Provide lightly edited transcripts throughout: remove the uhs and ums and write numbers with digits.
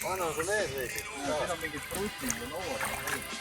Anna sul ees või? Siin on mingid krutid ja noored.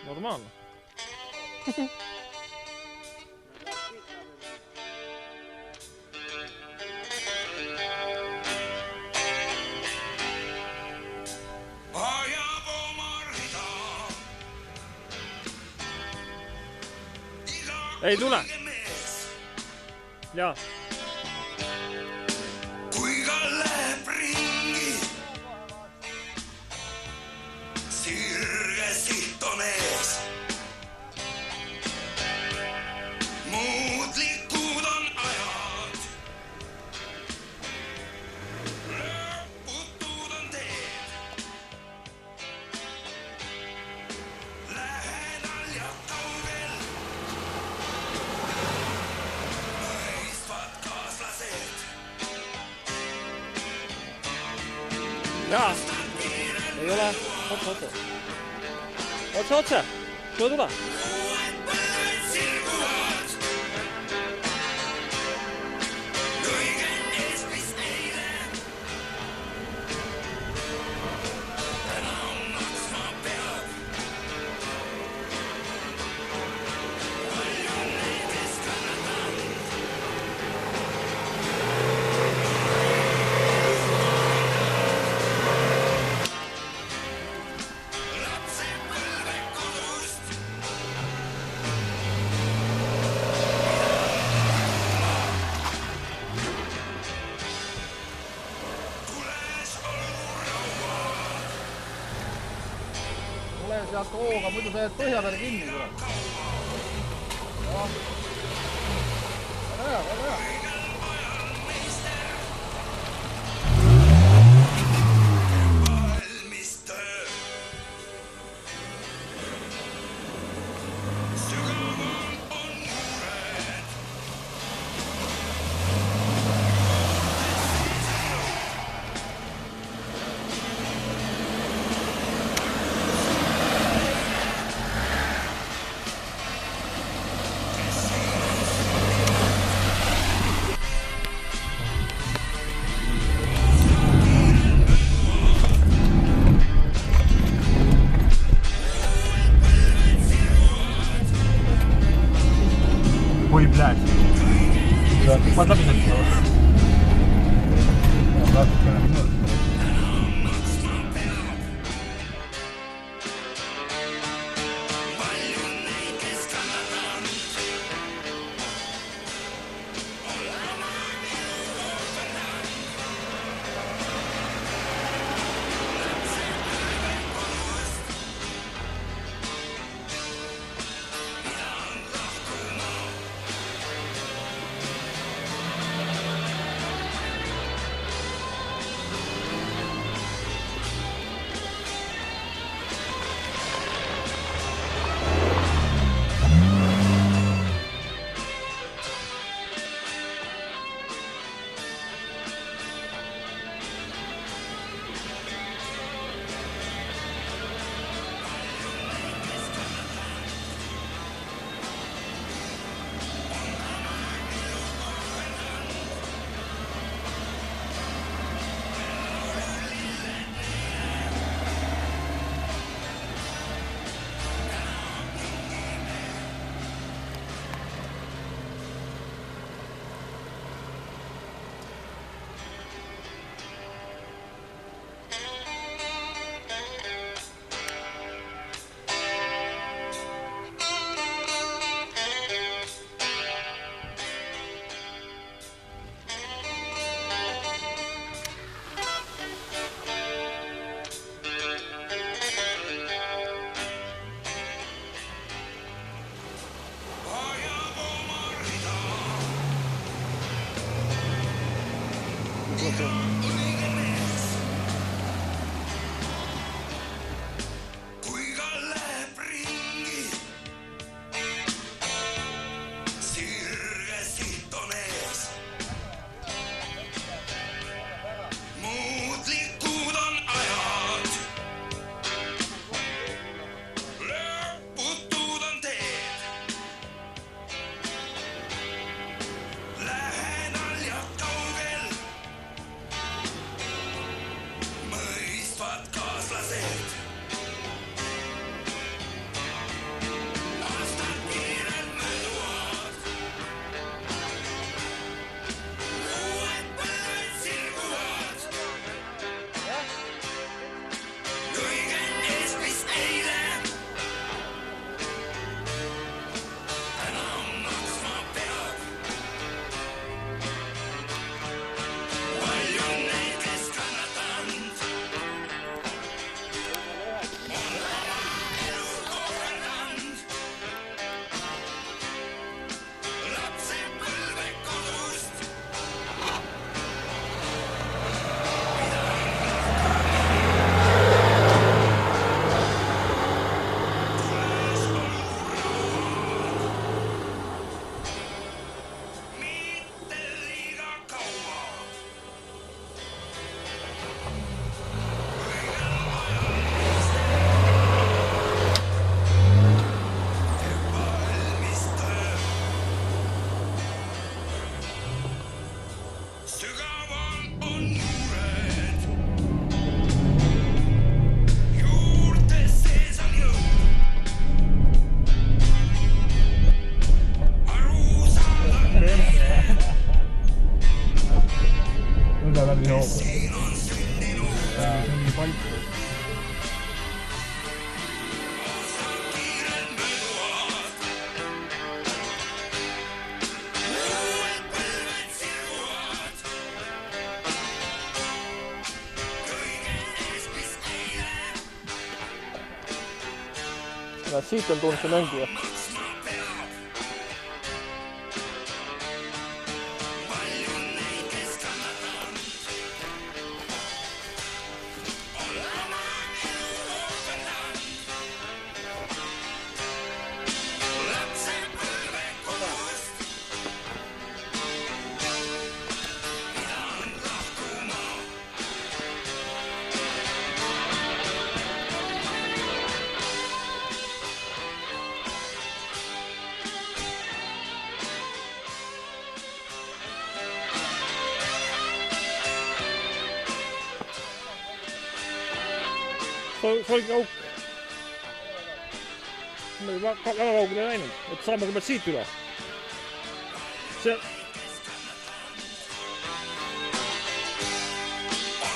Normaalne. Ei tule. Jaa. Kui ka läheb ringi, sirge siht on ees. Muudlikud on ajad, lõputud on teed. Lähedal ja kaugel mõistvad kaaslased. Jaa. Ei ole. Otse. Otse. Sulle tule. Uued põlved sirguvad, õige ees, mis eile. Täna maksma peab. Palju neid, kes kannatanud. Lapsepõlve kodust. Tules olgu rauad. Tule sealt hooga, muidu sa jääd põhja peale kinni, kurat. Väga hea, väga hea. Valmis töö. Sügavam on mured. Kuinka läheb ringi, sirge siht on ees. Muutlikud on ajad, lõputud on teed. Lähedal ja kaugel mõistvad kaaslased. Aastad kiirelt mööduvad, uued põlved sirguvad. Kõige eest, mis eile enam maksma peab. Palju neid, kes kannatanud, on oma elu ohverdanud. Lapsepõlve kodust mitte liiga kaua. Sügaval on mured, juurte sees on jõud. Aru saada Õlle läbi hoogu. siin on sündinud, See on nii paik. aastad kiirelt mööduvad. Uued põlved sirguvad. Kõige eest, mis eile Näed, siit on tulnud see mängija. maksma peab. Palju neid, kes kannatanud, on oma elu ohverdanud. Lapsepõlve kodust pidanud lahkuma. See oligi auk. Me ei väga kaugele läinud, et saame kõigepealt siit üle. See On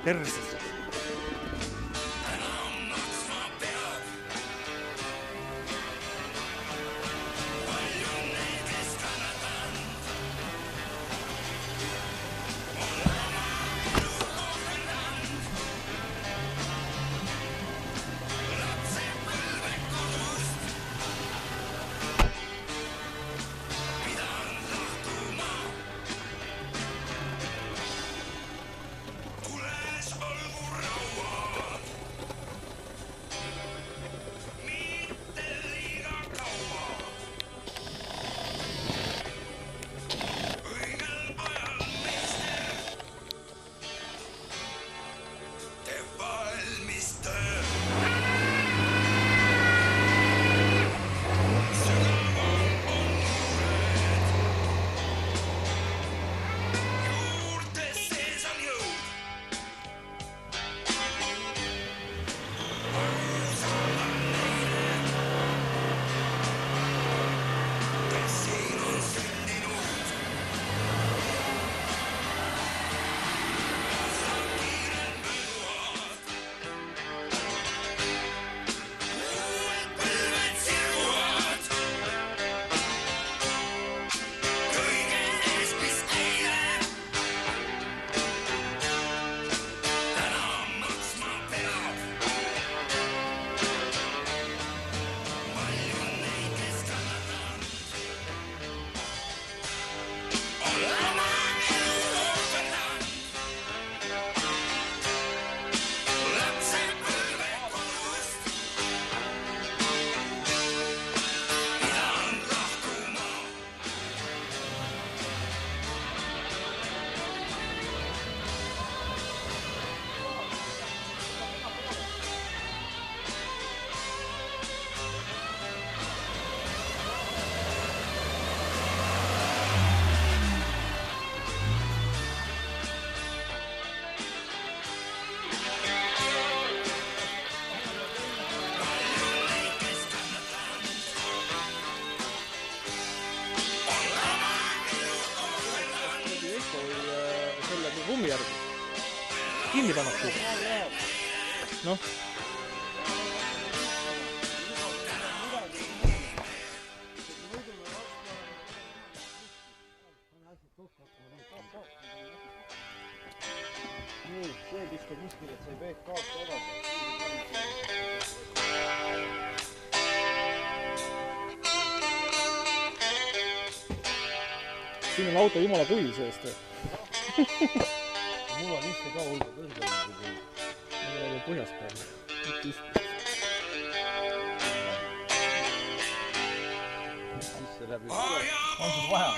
Perses. Kummi järgi. Kinni pannakse. Noh. Nii, see pistub miskil, et see peek kaoks edasi. Siin on auto jumala kuiv seest. Mul on iste ka hulga kõrgel. Mul on põhjast peal. Isse läbi. On sul vaja?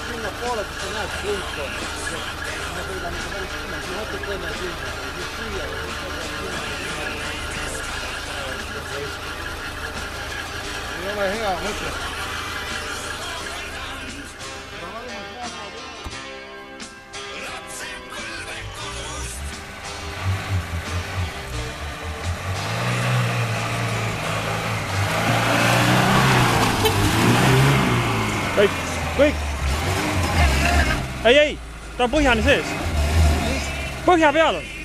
Sinna poole, kus sa näed kulto. Me sõidame ka päris sinna, siin natuke enne sinna. Siis siia ja siis ei ole hea mõte. Kõik! Ei, ta on põhjani sees. Põhja peal on.